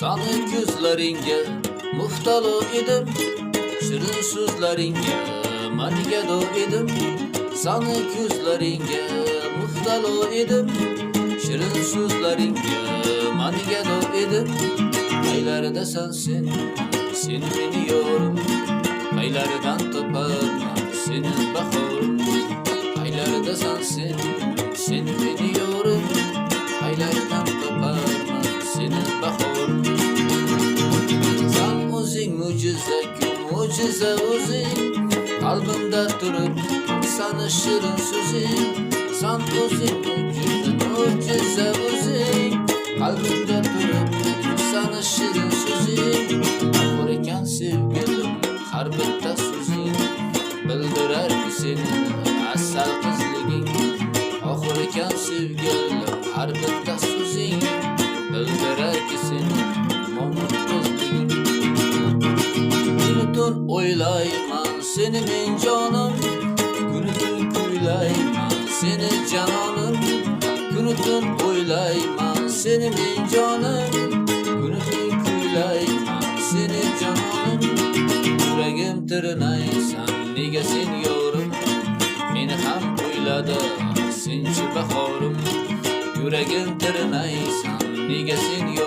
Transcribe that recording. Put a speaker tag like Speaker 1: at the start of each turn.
Speaker 1: Sani ko'zlaringga muhtalo edim, shirin so'zlaringga margado edim. Sani ko'zlaringga muhtalo edim, shirin so'zlaringga margado edim. Qaylardasan sen, sen meni yorim, qaylardan topaman seni bahorim. Qaylardasan sen, sen meni yorim, qaylardan topaman seni bahorim. Sen o'zing mo'jiza-ku, mo'jiza o'zing, qalbimda turib sana shirin so'zing. Sen o'zing mo'jiza, mo'jiza o'zing, qalbimda turib sana shirin so'zing. Oxir ekan sevgilim har bitta so'zing, bildirar ki seni asal qizliging. Oxir ekan sevgilim har bitta so'zing, bildirar ki seni mo'min qizliging. Kuni-tun o'ylayman seni men jonim, kuni-tun kuylayman seni janonim. Kuni-tun o'ylayman seni men jonim, kuni-tun kuylayman seni janonim. Yuragim tirnaysan nega sen yorim, meni ham o'yladi senchi bahorim. Yuragim tirnaysan nega sen yorim,